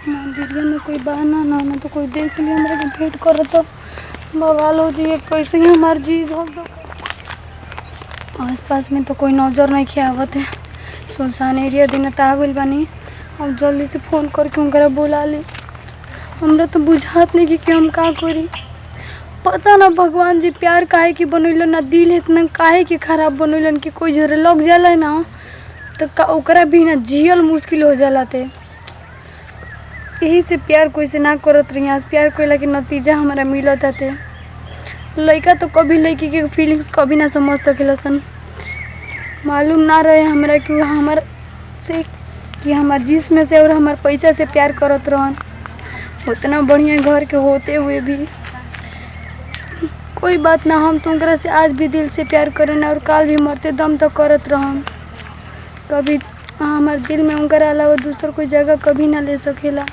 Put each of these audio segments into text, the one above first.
मंदिर में कोई बहाना ना तो कोई देख लिया हमरा के भेंट कर तो बवाल हो जी कैसे ही हमार जी हो तो आस पास में तो कोई नजर नहीं खियावत है। सुनसान एरिया दिन आ गइल बानी। अब जल्दी से फ़ोन करके उनकरा बुला ली। हमरा तो बुझात नहीं कि हम का करी। पता ना भगवान जी प्यार काहे की बनैलन ना दिल इतना काहे की खराब बनैलन कि कोई जरे लग जाला ना तो ओकरा भी ना जियल मुश्किल हो जाला थे। यही से प्यार कोई से ना करत रही। आज प्यार कोई के नतीजा हमारा मिलत थे। लड़का तो कभी लड़की के फीलिंग्स कभी ना समझ सकेला सन। मालूम ना रहे हमरा कि वो हमार से कि हमार जिस्म से और हमार पैसा से प्यार करत रहन। उतना बढ़िया घर के होते हुए भी कोई बात ना, हम तुमकरा से आज भी दिल से प्यार करें और काल भी मरते दम तक करत रहम। कभी हमार दिल में उनकर अलावा दूसर कोई जगह कभी ना ले सकेला।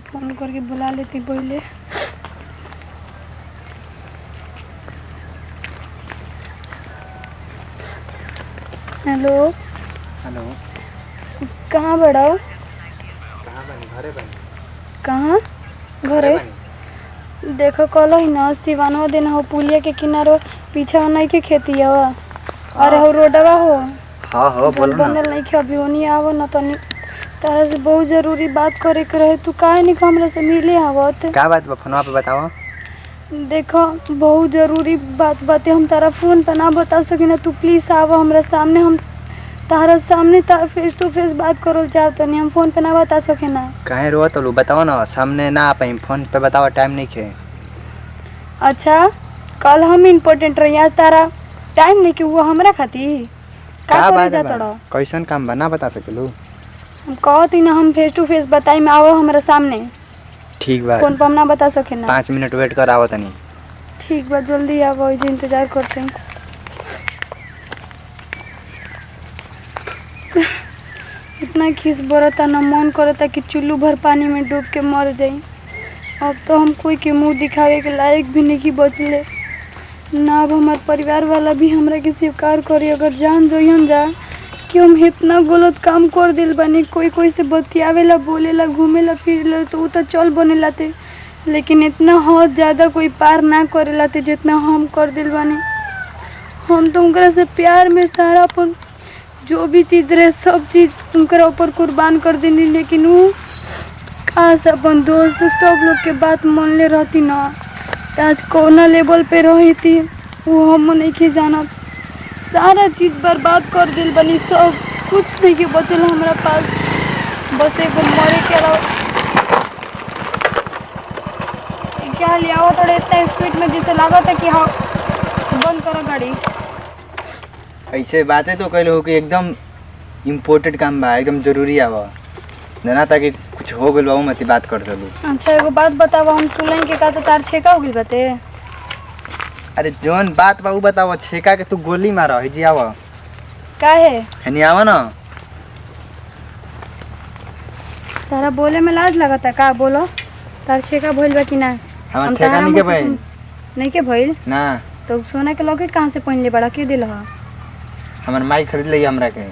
फोन करके बुला लेती पहले। हेलो हेलो, कहाँ बड़ा? घरे बनी। कहाँ घरे? देखो कल ही ना सिवानवा दिन हो पुलिया के किनारो पीछे नहीं के खेती हवा। अरे हो रोडवा हो। हाँ हो बोलो ना। बनल नहीं के अभी ओनी आवो ना तनी तारा से बहुत जरूरी बात करे के रहे। तू काहे नहीं हमरा से मिले आवत? क्या बात बा फोनवा पे बताओ। देखो बहुत ज़रूरी बात बातें हम तारा फ़ोन पर ना बता सकी ना। तू प्लीज़ आवा हमरा सामने। हम तारा सामने फेस टू फेस बात करल चाहते नहीं। हम फ़ोन पे ना बता सके ना। काहे रो तो बताओ ना, सामने ना आ पाई, फोन पे बताओ, टाइम नहीं खे। अच्छा कल हम इम्पोर्टेंट रही, आज तारा टाइम नहीं कि वो हमरा खातिर का करे जाता रहो। कैसन काम बा ना बता सकेलू? हम कहती ना हम फेस टू फेस बताई में आओ हमरा सामने। ठीक बा, फोन पर हम ना बता सके ना। 5 मिनट वेट कर आवत तनी। ठीक बा जल्दी आओ, जी इंतजार करते हैं। इतना खीस बरता ना मन करता कि चुल्लू भर पानी में डूब के मर जाई। अब तो हम कोई के मुंह दिखावे के लायक भी नहीं बचले ना। अब हमार परिवार वाला भी हमरा के स्वीकार करी। अगर जान जोइन जा कि हम इतना गलत काम कर दिल बानी। कोई से बतियावेला बोलेला घूमेला फिरेला तो वो तो चल बनेला थे, लेकिन इतना हद ज़्यादा कोई पार ना करेला थे जितना हम कर दिल बानी। हम तो उनकरा से प्यार में सारा अपन जो भी चीज़ रहे सब चीज़ उनकरा ऊपर कुर्बान कर देनी। लेकिन वो काश अपन दोस्त सब लोग के बात मान ले रहती ना तो आज कौना लेवल पे रही थी वो हम नहीं के जानत। सारा चीज़ बर्बाद कर दिल बनी, सब कुछ नहीं के बचल हमारा पास, बस एगो मरे के अलावा। क्या लिया हुआ थोड़ा इतना स्पीड में जैसे लगा था कि हाँ बंद करो गाड़ी। ऐसे बातें तो कहलो कि एकदम इम्पोर्टेंट काम बा, एकदम जरूरी आवा ना ताकि कुछ हो गइल बा मत बात कर दलू। अच्छा एगो बात बतावा, हम सुनल के का तो तार छेका हो गइल बाते। अरे जौन बात बा उ बताओ। छेका के तू गोली मारा है जी आवा। काहे? हनी आवा ना। तारा बोले में लाज लगता का? बोलो तार छेका भइल बा कि ना? हमार छेका नहीं के भाई। नहीं के भइल ना। तो सोना के लॉकेट कहाँ से पहन ले बड़ा? के दिल हा? हमार माई खरीद ली हमरा के।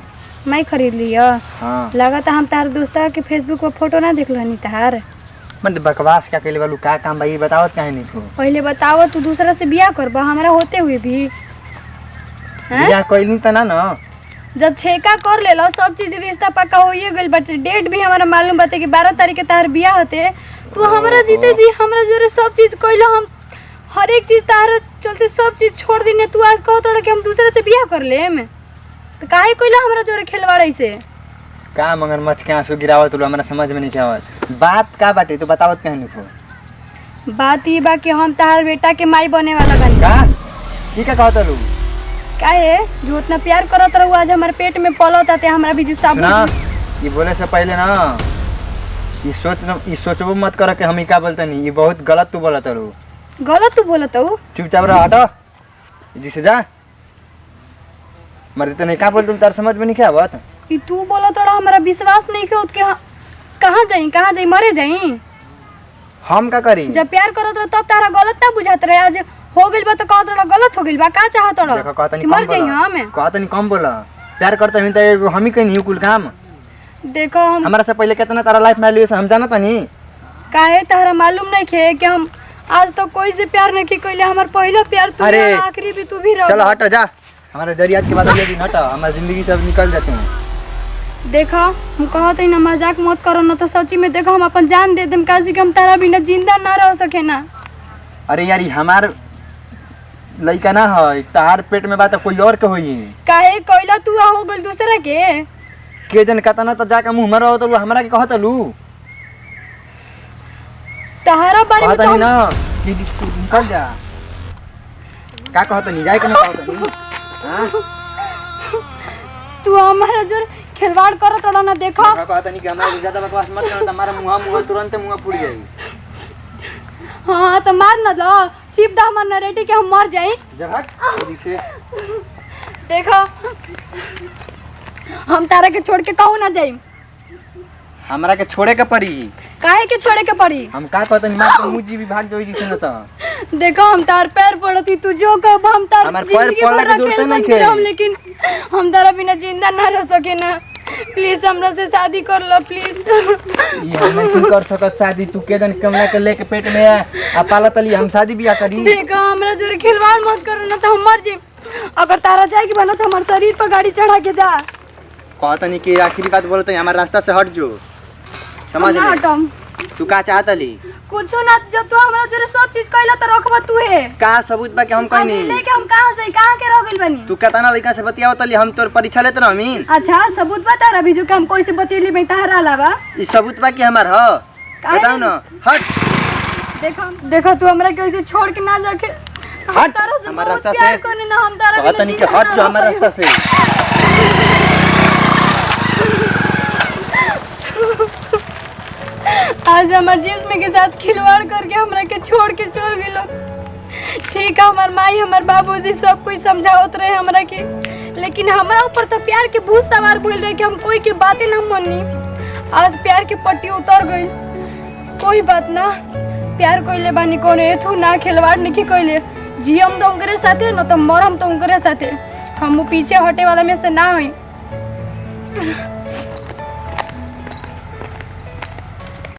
मैं खरीद लिया? हाँ। लगा हम तार दोस्ता के फेसबुक पर फोटो ना देख लनी तार। मत बकवास क्या कहले वालू का काम बा ये बतावत काहे नहीं को? पहले बताओ तू दूसरा से बियाह करबा हमरा होते हुए भी? हैं? बियाह कइनी त ना जब छेका कर लेला सब चीज रिश्ता पक्का होइए गइल बाटे। डेट भी हमारा मालूम बाटे कि 12 तारीख के तार बियाह होते। तू हमरा जीते जी हमरा जोरे सब चीज कइला। हम हर एक चीज तार चलते सब चीज छोड़ दिने। तू आज कहत कि हम दूसरे से बियाह कर लेम तो काहे कइला हमरा जोरे खेलवाड़ै से? का मगरमच्छ के आंसू गिरावत लो हमरा समझ में नहीं आवत। बात का बाटे तू बतावत काहे नहीं को? बात ई बा कि हम तार बेटा के माई बने वाला बानी। का की का कहत लो? काहे जो उतना प्यार करत रहू आज हमारे पेट में पलत आते हमरा भी जो साबुन ना। ये बोले से पहले ना ये सोचबो मत कर के हम ई का बोलतनी। ये बहुत गलत तू बोलत रो। गलत तू बोलत हूँ? चुपचाप रह हट जिसे जा। मर तो नहीं का बोल तुम तार समझ में नहीं आवत। कि तू बोलत रहा हमारा विश्वास नहीं के के कहाँ जाई मरे जाई? हम का करी? जब प्यार करत रह तब तारा गलत ना बुझात रहे। आज हो गइल बा तो कहत रहा गलत हो गइल बा। का चाहत रहा देखो कहत कि नहीं मर जाई? हम कहत नहीं कम बोला। प्यार करते हैं तो हम ही कहीं कुल काम देखो हम हमारा से पहले कितना तारा लाइफ में लियो हम जानत नहीं। काहे तारा मालूम नहीं खे कि हम आज तक कोई से प्यार नहीं कइले। हमार पहला प्यार तू अरे, रहा, आखिरी भी तू भी रह। चलो हटो जा, हमारे जरिया के बाद ये दिन हटो, हमारी जिंदगी सब निकल जाते हैं। देखो हम कहत है ना मजाक मत करो ना, तो सच्ची में देखो हम अपन जान दे देम, काहे कि हम तारा बिना जिंदा ना रह सके ना। अरे यार हमार लड़का ना है, तार पेट में बात कोई और के होई। काहे कोइला तू हो गइल दूसरा के जन कहता ना तो जाके मुंह मरो तो हमरा के कहत लू। तहरा बारे में कहता तो नहीं ना कि तू निकल जा। का कहता नहीं जाए के ना कहता नहीं। हां तू हमारा जोर खिलवाड़ करो तोड़ा ना। देखो कहता नहीं कि हमरा ज्यादा बकवास मत करना, तुम्हारा मुंह तुरंत मुंह फूट जाएगी। हाँ तो मार ना दो, चिप दा हमार नरेटी के हम मर जाई। जब से देखो हम तारा के छोड़ के कहूँ ना जाई। हमरा के छोड़े के पड़ी। काहे के छोड़े के पड़ी? हम का कहता नहीं, मार तो मुझी भी भाग जाई जिसे न त। देखो हम तार पैर पड़ती, तू जो कब हम तार हमार पैर पड़ला के जरूरत नहीं के। हम लेकिन हम तारा बिना जिंदा ना रह सके ना। प्लीज हमरा से शादी कर लो प्लीज। ये हम नहीं कर सकत शादी। तू के दिन कमला के लेके पेट में आ पालत ली, हम शादी बियाह करी। देखो हमरा जोरे खिलवाड़ मत करो ना तो हम मर जाई। अगर तारा जाए की बना तो हमारे शरीर पर गाड़ी चढ़ा के जा। कहता नहीं कि आखिरी बात बोलते हैं, हमारे रास्ता से हट जो। समझ ना ले हटम तू का चाहता ली। कुछ ना, जब तू हमरा जोरे सब चीज कहला तो रखबा तू है। का सबूत बा कि हम कहीं नहीं। लेके हम कहां से कहां के रह गइल बनी? तू कहता ना लड़का से बतियावत ली, हम तोर परीक्षा लेत ना अमीन। अच्छा सबूत बता रहा भी जो कि हम कोई से बतियली में तारा अलावा। ई सबूत बा कि हमार ह बताओ ना। हट देखो तू हमरा के ऐसे छोड़ के ना जाके। हट तारा से हमारे बहुत रास्ता प्यार से। करने ना हम तारा कहता नहीं कि हट जो हमारे रास्ता से। आज हमार जिस्म के साथ खिलवाड़ करके हमरा के छोड़ के चल गेलो। ठीक है हमार माई हमार बाबूजी सब कुछ समझावत रहे हमरा के, लेकिन हमरा ऊपर तो प्यार के भूत सवार भइल रहे कि हम कोई की बातें ना मानी। आज प्यार की पट्टी उतर गई। कोई बात ना, प्यार कोइले बानी कोनो एथू ना खिलवाड़ नहीं कोइले। जियम तो उनकरे साथे न तो मरम तो उनकरे साथे। हम पीछे हटे वाला में से ना हई।